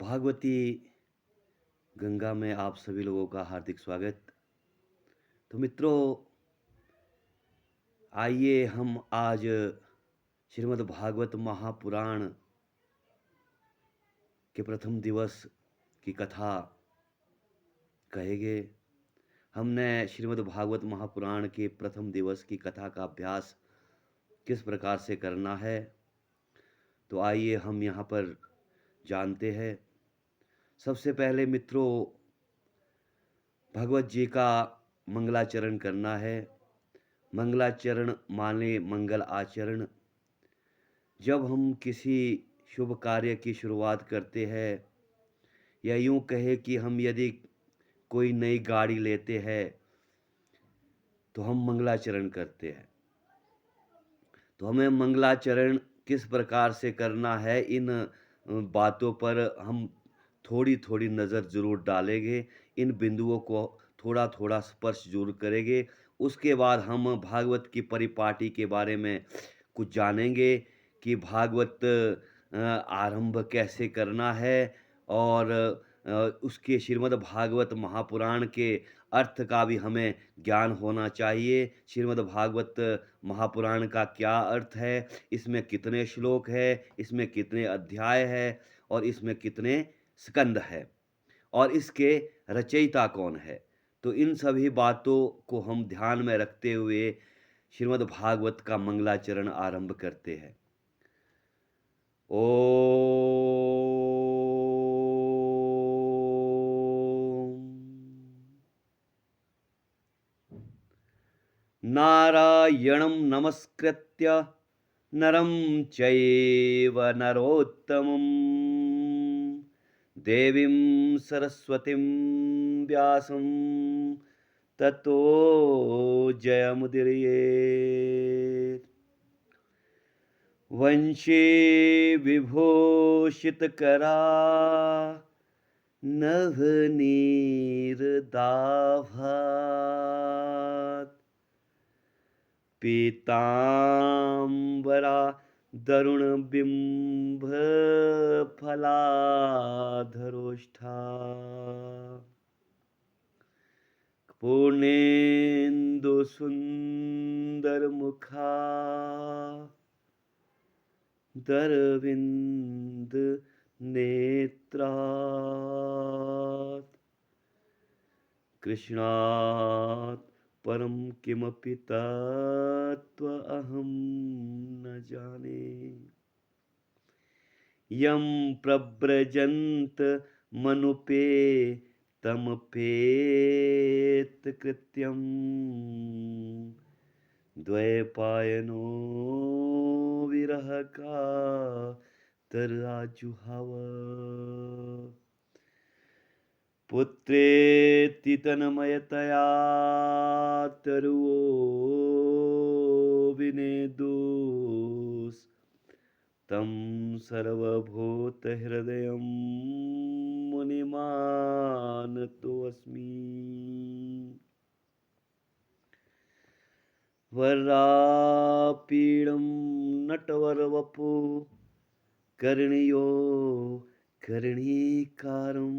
भागवती गंगा में आप सभी लोगों का हार्दिक स्वागत। तो मित्रों, आइए हम आज श्रीमद् भागवत महापुराण के प्रथम दिवस की कथा कहेंगे। हमने श्रीमद् भागवत महापुराण के प्रथम दिवस की कथा का अभ्यास किस प्रकार से करना है, तो आइए हम यहाँ पर जानते हैं। सबसे पहले मित्रों, भगवत जी का मंगलाचरण करना है। मंगलाचरण माने मंगल आचरण। जब हम किसी शुभ कार्य की शुरुआत करते हैं, या यूं कहे कि हम यदि कोई नई गाड़ी लेते हैं तो हम मंगलाचरण करते हैं। तो हमें मंगलाचरण किस प्रकार से करना है, इन बातों पर हम थोड़ी थोड़ी नज़र ज़रूर डालेंगे। इन बिंदुओं को थोड़ा थोड़ा स्पर्श जरूर करेंगे। उसके बाद हम भागवत की परिपाटी के बारे में कुछ जानेंगे कि भागवत आरंभ कैसे करना है, और उसके श्रीमद् भागवत महापुराण के अर्थ का भी हमें ज्ञान होना चाहिए। श्रीमद् भागवत महापुराण का क्या अर्थ है, इसमें कितने श्लोक है, इसमें कितने अध्याय है, और इसमें कितने स्कंद है, और इसके रचयिता कौन है। तो इन सभी बातों को हम ध्यान में रखते हुए श्रीमद् भागवत का मंगलाचरण आरंभ करते हैं। ओम नारायणं नमस्कृत्य नरं चैव नरोत्तमं देवीं सरस्वतीं व्यासं ततो जयमुदीरयेत्। वंशे विभूषितकरा नभनीरदाभात् पीताम्बरा दरुणबिम्बफलाधरोष्ठा पूर्णेन्दुसुन्दरमुखा दरविन्द नेत्रात् कृष्णात् परं किमपि तत्त्वमहं न जाने। यं प्रव्रजन्त मनुपेतमपेतकृत्यं द्वैपायनो विरहकातराजुहाव। पुत्रेति तन्मयतया तरुवो विनेदुस् तं सर्वभूतहृदयं मुनिमानतोऽस्मि। वरापीडं नटवरवपु कर्णियो कर्णीकारं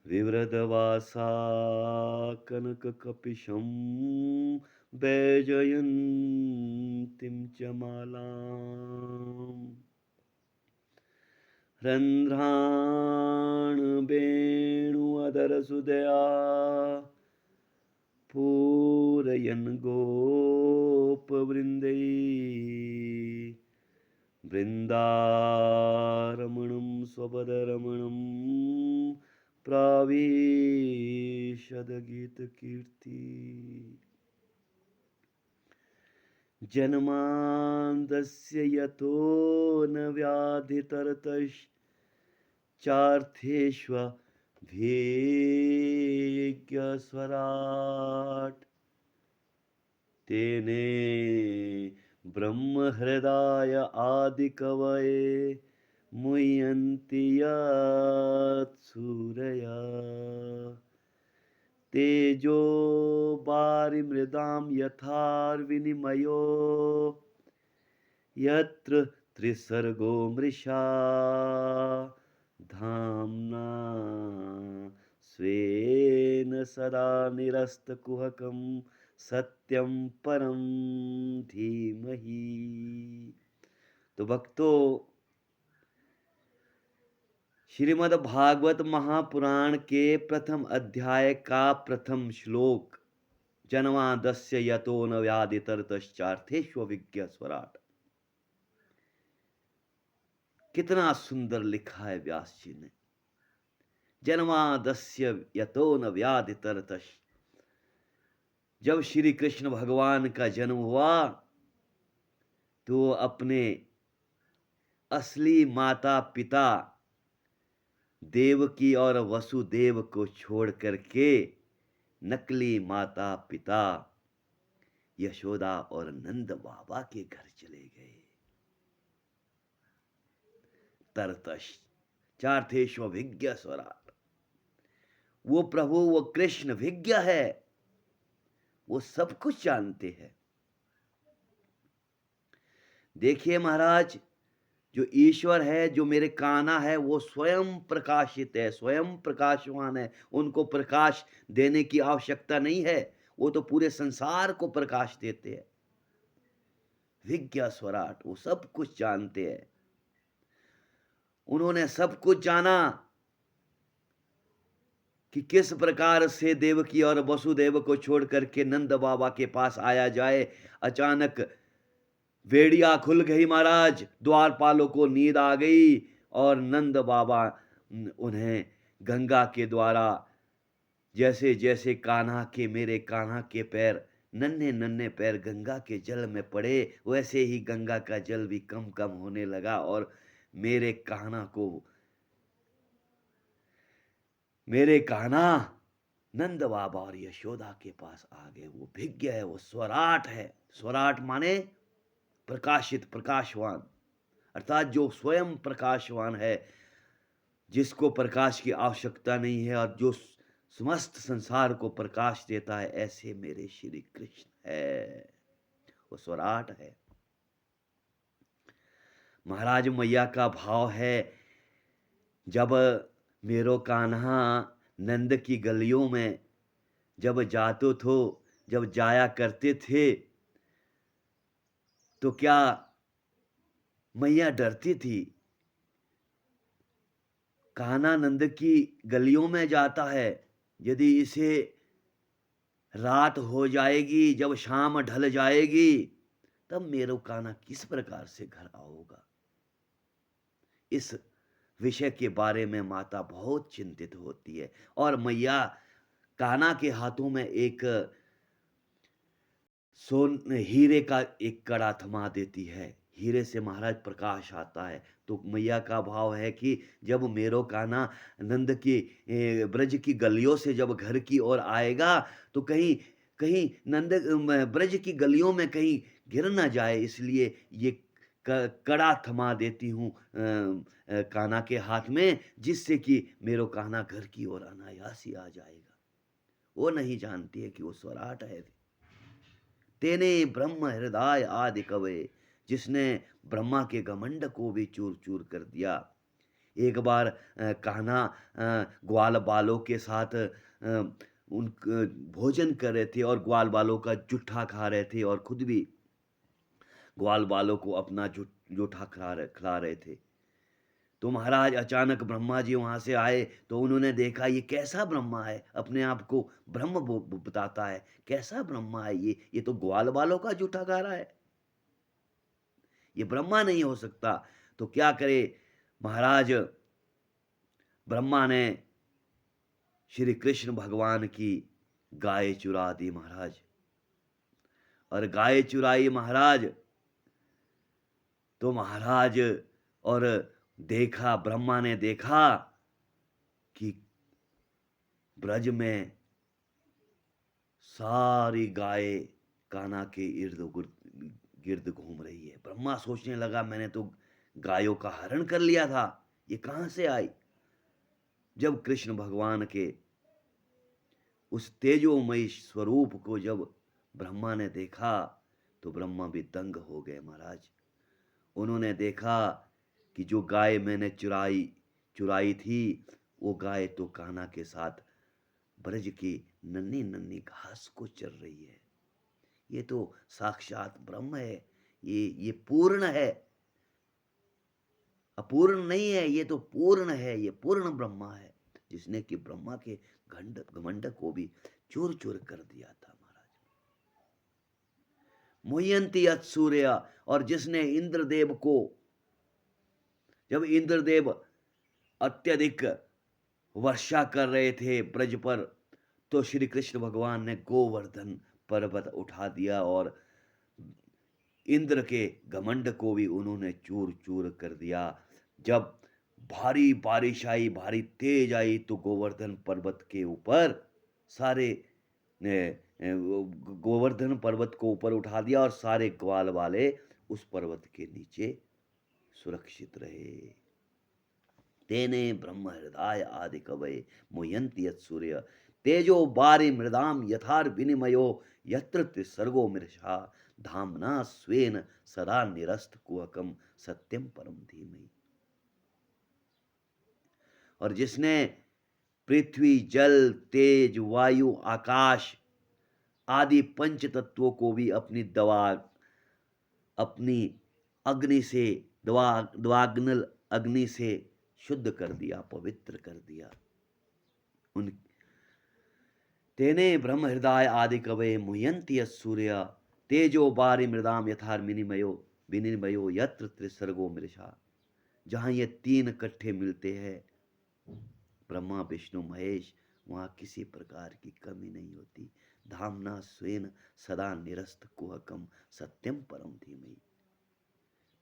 विवृतवासा कनककपिशं वैजयन्तीं च मालाम्। रन्ध्रान् वेणुअधरसुधया पूरयन् गोपवृन्दै वृन्दारमणं स्वपदरमणं प्राविशद्गीतकीर्ति। जन्मान्दस्य यतो न व्याधितरतश्चार्थेष्वभिज्ञस्वराट् तेने ब्रह्महृदाय आदिकवये मुह्यन्ति यत्सूरया। तेजो वारिमृदां यथा विनिमयो यत्र त्रिसर्गो मृषा धाम्ना स्वेन सदा निरस्तकुहकं सत्यं परम धीमहि। तो भक्तों, श्रीमद् भागवत महापुराण के प्रथम अध्याय का प्रथम श्लोक, जन्मादस्य यतो न व्याधितरतश्चार्थेष्वभिज्ञ स्वराट, कितना सुंदर लिखा है व्यास जी ने। जन्मादस्य यतो न व्याधितरतश्च, जब श्री कृष्ण भगवान का जन्म हुआ तो अपने असली माता पिता देवकी और वसुदेव को छोड़ करके नकली माता पिता यशोदा और नंद बाबा के घर चले गए। तरतश चार्थेष्वभिज्ञ स्वराट, वो प्रभु, वो कृष्ण विज्ञ है, वो सब कुछ जानते हैं। देखिए महाराज, जो ईश्वर है, जो मेरे कान्हा है, वो स्वयं प्रकाशित है, स्वयं प्रकाशवान है। उनको प्रकाश देने की आवश्यकता नहीं है, वो तो पूरे संसार को प्रकाश देते हैं। विज्ञ स्वराट, वो सब कुछ जानते हैं। उन्होंने सब कुछ जाना कि किस प्रकार से देवकी और वसुदेव को छोड़ करके नंद बाबा के पास आया जाए। अचानक वेड़िया खुल गई महाराज, द्वारपालों को नींद आ गई और नंद बाबा उन्हें गंगा के द्वारा, जैसे जैसे मेरे कान्हा के पैर, नन्हे नन्हे पैर गंगा के जल में पड़े, वैसे ही गंगा का जल भी कम कम होने लगा और मेरे कान्हा नंद बाबा और यशोदा के पास आ गए। वो भिज्ञ है, वो स्वराट है। स्वराट माने प्रकाशित, प्रकाशवान, अर्थात जो स्वयं प्रकाशवान है, जिसको प्रकाश की आवश्यकता नहीं है और जो समस्त संसार को प्रकाश देता है, ऐसे मेरे श्री कृष्ण है, वो स्वराट है। महाराज मैया का भाव है, जब मेरो कान्हा नंद की गलियों में जब जब जाया करते थे तो क्या मैया डरती थी? कान्हा नंद की गलियों में जाता है, यदि इसे रात हो जाएगी, जब शाम ढल जाएगी, तब मेरो कान्हा किस प्रकार से घर आओगा? इस विषय के बारे में माता बहुत चिंतित होती है और मैया कान्हा के हाथों में एक हीरे का एक कड़ा थमा देती है। हीरे से महाराज प्रकाश आता है। तो मैया का भाव है कि जब मेरो कान्हा नंद की ब्रज की गलियों से जब घर की ओर आएगा तो कहीं कहीं ब्रज की गलियों में कहीं गिर ना जाए, इसलिए ये कड़ा थमा देती हूँ कान्हा के हाथ में, जिससे कि मेरो कान्हा घर की ओर अनायास ही आ जाएगा। वो नहीं जानती है कि वो स्वराट है। तेने ब्रह्म हृदय आदि कवे, जिसने ब्रह्मा के घमंड को भी चूर चूर कर दिया। एक बार कान्हा ग्वाल बालों के साथ उन भोजन कर रहे थे और ग्वाल बालों का जुट्ठा खा रहे थे और खुद भी ग्वाल बालों को अपना जूठा खिला रहे थे। तो महाराज अचानक ब्रह्मा जी वहां से आए तो उन्होंने देखा ये कैसा ब्रह्मा है, अपने आप को ब्रह्म बताता है, कैसा ब्रह्मा है ये तो ग्वाल बालों का जूठा खा रहा है, ये ब्रह्मा नहीं हो सकता। तो क्या करे महाराज, ब्रह्मा ने श्री कृष्ण भगवान की गाय चुरा दी महाराज। और गाय चुराई महाराज तो महाराज और देखा, ब्रह्मा ने देखा कि ब्रज में सारी गाय कान्हा के इर्द गिर्द घूम रही है। ब्रह्मा सोचने लगा मैंने तो गायों का हरण कर लिया था, ये कहां से आई? जब कृष्ण भगवान के उस तेजोमयी स्वरूप को जब ब्रह्मा ने देखा तो ब्रह्मा भी दंग हो गए महाराज। उन्होंने देखा कि जो गाय मैंने चुराई चुराई थी, वो गाय तो कान्हा के साथ ब्रज की नन्ही नन्ही घास को चर रही है। ये तो साक्षात ब्रह्म है। ये पूर्ण है, अपूर्ण नहीं है। ये तो पूर्ण है, ये पूर्ण ब्रह्मा है, जिसने कि ब्रह्मा के घमंड को भी चूर चूर कर दिया था महाराज। मुह्यंती सूर्य, और जिसने इंद्रदेव को, जब इंद्रदेव अत्यधिक वर्षा कर रहे थे ब्रज पर, तो श्री कृष्ण भगवान ने गोवर्धन पर्वत उठा दिया और इंद्र के घमंड को भी उन्होंने चूर चूर कर दिया। जब भारी बारिश आई, भारी तेज आई, तो गोवर्धन पर्वत के ऊपर सारे गोवर्धन पर्वत को ऊपर उठा दिया और सारे ग्वाल वाले उस पर्वत के नीचे सुरक्षित रहे। तेने ब्रह्म हृदय आदि कवये मुह्यन्ति सूर्य तेजो बारी मृदाम यथार विनिमयो यत्र त्रिसर्गो मृषा धामना स्वेन सदा निरस्त कुहकम सत्यम परम धीमहि। और जिसने पृथ्वी, जल, तेज, वायु, आकाश आदि पंच तत्वों को भी अपनी अग्नि से, द्वाग्नल अग्नि से शुद्ध कर दिया, पवित्र कर दिया। उन तेने ब्रह्म हृदय आदि कवये मुह्यन्ति सूर्य तेजो बारी मृदाम यथार विनिमयो यत्र त्रिसर्गो मृषा। जहां ये तीन इकट्ठे मिलते हैं, ब्रह्मा विष्णु महेश, वहां किसी प्रकार की कमी नहीं होती। धामना स्वेन सदा निरस्त कुहकम सत्यम परम धीमहि।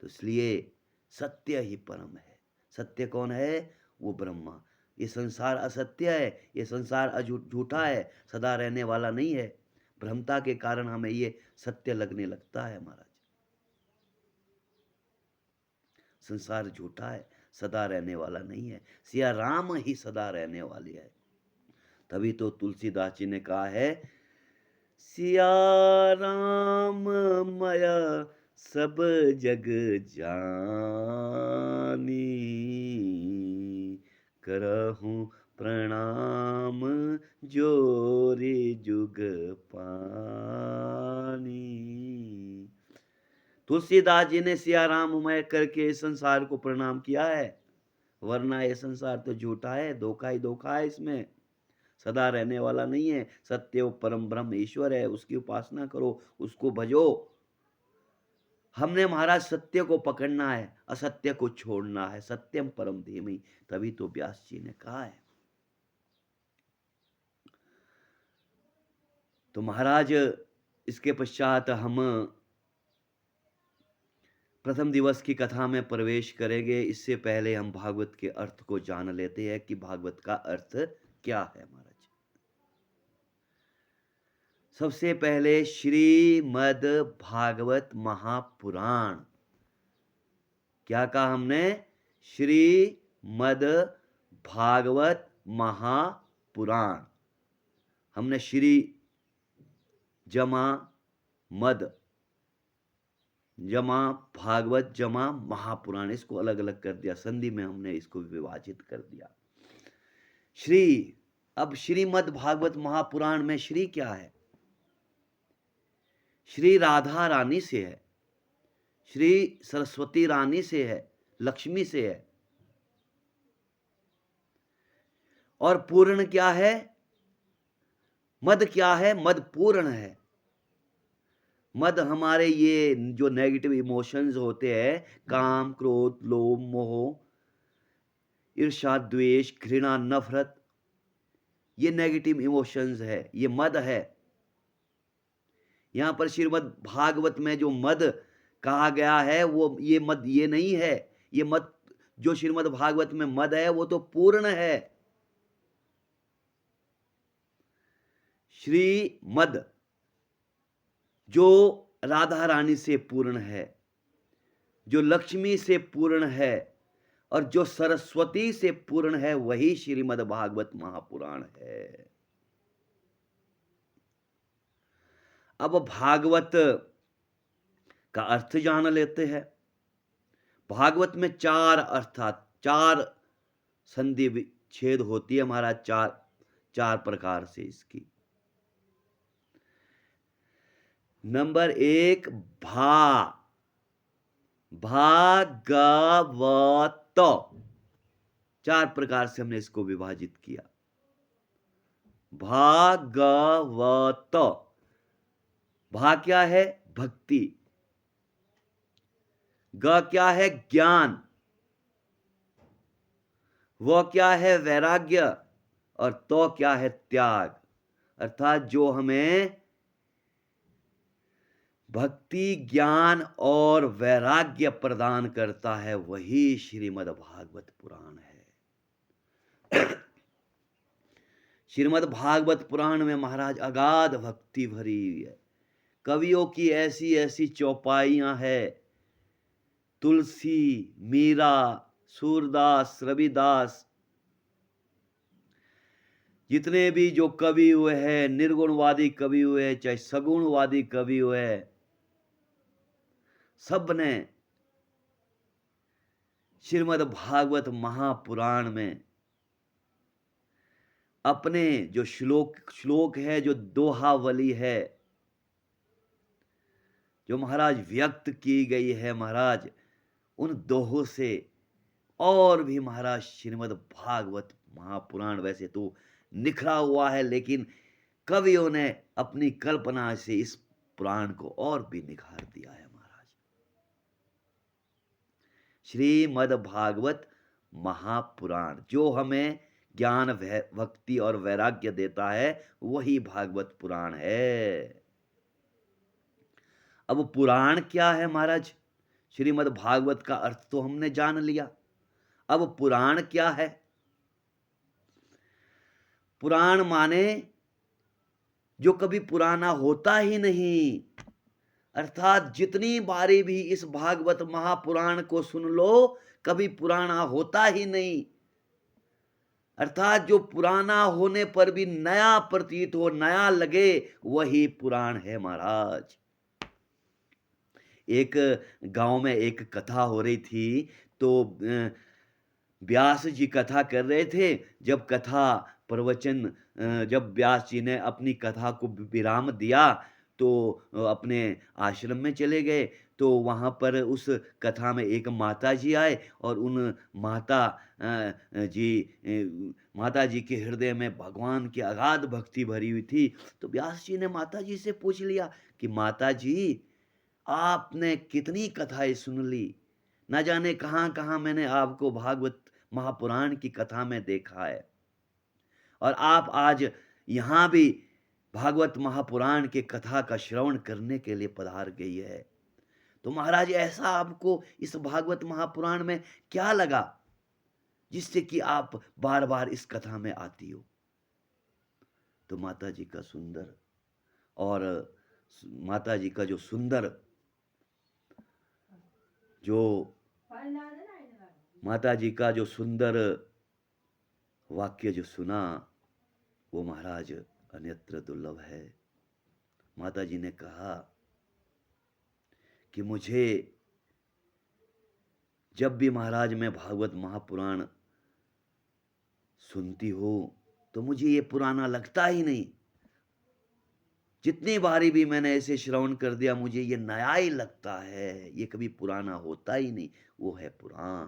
तो इसलिए सत्य ही परम है। सत्य कौन है? वो ब्रह्मा। ये संसार असत्य है, ये संसार झूठा है, सदा रहने वाला नहीं है। भ्रमता के कारण हमें ये सत्य लगने लगता है महाराज। संसार झूठा है, सदा रहने वाला नहीं है। सिया राम ही सदा रहने वाली है। तभी तो तुलसीदास जी ने कहा है, सिया राम माया सब जग जानी करहूं प्रणाम जोरे जुग पानी। तुलसीदास जी ने सिया राममय करके इस संसार को प्रणाम किया है, वरना ये संसार तो झूठा है, धोखा ही धोखा है। इसमें सदा रहने वाला नहीं है। सत्य वो परम ब्रह्म ईश्वर है, उसकी उपासना करो, उसको भजो। हमने महाराज सत्य को पकड़ना है, असत्य को छोड़ना है। सत्यम परम धीमहि, तभी तो व्यास जी ने कहा है। तो महाराज इसके पश्चात हम प्रथम दिवस की कथा में प्रवेश करेंगे। इससे पहले हम भागवत के अर्थ को जान लेते हैं कि भागवत का अर्थ क्या है महाराज। सबसे पहले श्रीमद् भागवत महापुराण। क्या कहा हमने? श्रीमद् भागवत महापुराण। हमने श्री जमा मद जमा भागवत जमा महापुराण, इसको अलग अलग कर दिया, संधि में हमने इसको विभाजित कर दिया। श्री, अब श्रीमद् भागवत महापुराण में श्री क्या है? श्री राधा रानी से है, श्री सरस्वती रानी से है, लक्ष्मी से है। और पूर्ण क्या है? मद क्या है? मद पूर्ण है। मद हमारे ये जो नेगेटिव इमोशंस होते हैं, काम, क्रोध, लोभ, मोह, ईर्ष्या, द्वेष, घृणा, नफरत, ये नेगेटिव इमोशंस है, ये मद है। यहां पर श्रीमद् भागवत में जो मद कहा गया है, वो ये मद ये नहीं है। ये मद जो श्रीमद् भागवत में मद है, वो तो पूर्ण है। श्री मद जो राधा रानी से पूर्ण है, जो लक्ष्मी से पूर्ण है, और जो सरस्वती से पूर्ण है, वही श्रीमद् भागवत महापुराण है। अब भागवत का अर्थ जान लेते हैं। भागवत में 4 अर्थात 4 संधि विच्छेद होती है महाराज, 4 प्रकार से इसकी। नंबर 1 भागवत, 4 प्रकार से हमने इसको विभाजित किया। भागवत, भा क्या है? भक्ति। ग क्या है? ज्ञान। वो क्या है? वैराग्य। और तो क्या है? त्याग। अर्थात जो हमें भक्ति, ज्ञान और वैराग्य प्रदान करता है वही श्रीमद् भागवत पुराण है। श्रीमद् भागवत पुराण में महाराज अगाध भक्ति भरी हुई है। कवियों की ऐसी ऐसी चौपाइयां हैं, तुलसी, मीरा, सूरदास, रविदास, जितने भी जो कवि हुए हैं, निर्गुणवादी कवि हुए, चाहे सगुणवादी कवि हुए, सब ने श्रीमद् भागवत महापुराण में अपने जो श्लोक है, जो दोहावली है, जो महाराज व्यक्त की गई है महाराज, उन दोहों से और भी महाराज श्रीमद् भागवत महापुराण वैसे तो निखरा हुआ है, लेकिन कवियों ने अपनी कल्पना से इस पुराण को और भी निखार दिया है महाराज। श्रीमद् भागवत महापुराण जो हमें ज्ञान, भक्ति और वैराग्य देता है वही भागवत पुराण है। अब पुराण क्या है महाराज? श्रीमद् भागवत का अर्थ तो हमने जान लिया। अब पुराण क्या है? पुराण माने जो कभी पुराना होता ही नहीं, अर्थात जितनी बारी भी इस भागवत महापुराण को सुन लो, कभी पुराना होता ही नहीं। अर्थात जो पुराना होने पर भी नया प्रतीत हो, नया लगे, वही पुराण है महाराज। एक गांव में एक कथा हो रही थी, तो व्यास जी कथा कर रहे थे। जब कथा प्रवचन, जब व्यास जी ने अपनी कथा को विराम दिया तो अपने आश्रम में चले गए। तो वहाँ पर उस कथा में एक माता जी आए और उन माता जी के हृदय में भगवान की अगाध भक्ति भरी हुई थी। तो व्यास जी ने माता जी से पूछ लिया कि माता जी, आपने कितनी कथाएं सुन ली, न जाने कहाँ कहाँ मैंने आपको भागवत महापुराण की कथा में देखा है, और आप आज यहाँ भी भागवत महापुराण के कथा का श्रवण करने के लिए पधार गई है। तो महाराज ऐसा आपको इस भागवत महापुराण में क्या लगा जिससे कि आप बार बार इस कथा में आती हो? तो माता जी का जो सुंदर वाक्य जो सुना, वो महाराज अन्यत्र दुर्लभ है। माता जी ने कहा कि मुझे जब भी महाराज मैं भागवत महापुराण सुनती हूँ तो मुझे ये पुराना लगता ही नहीं। जितनी बारी भी मैंने ऐसे श्रवण कर दिया, मुझे ये नया ही लगता है, ये कभी पुराना होता ही नहीं। वो है पुराण।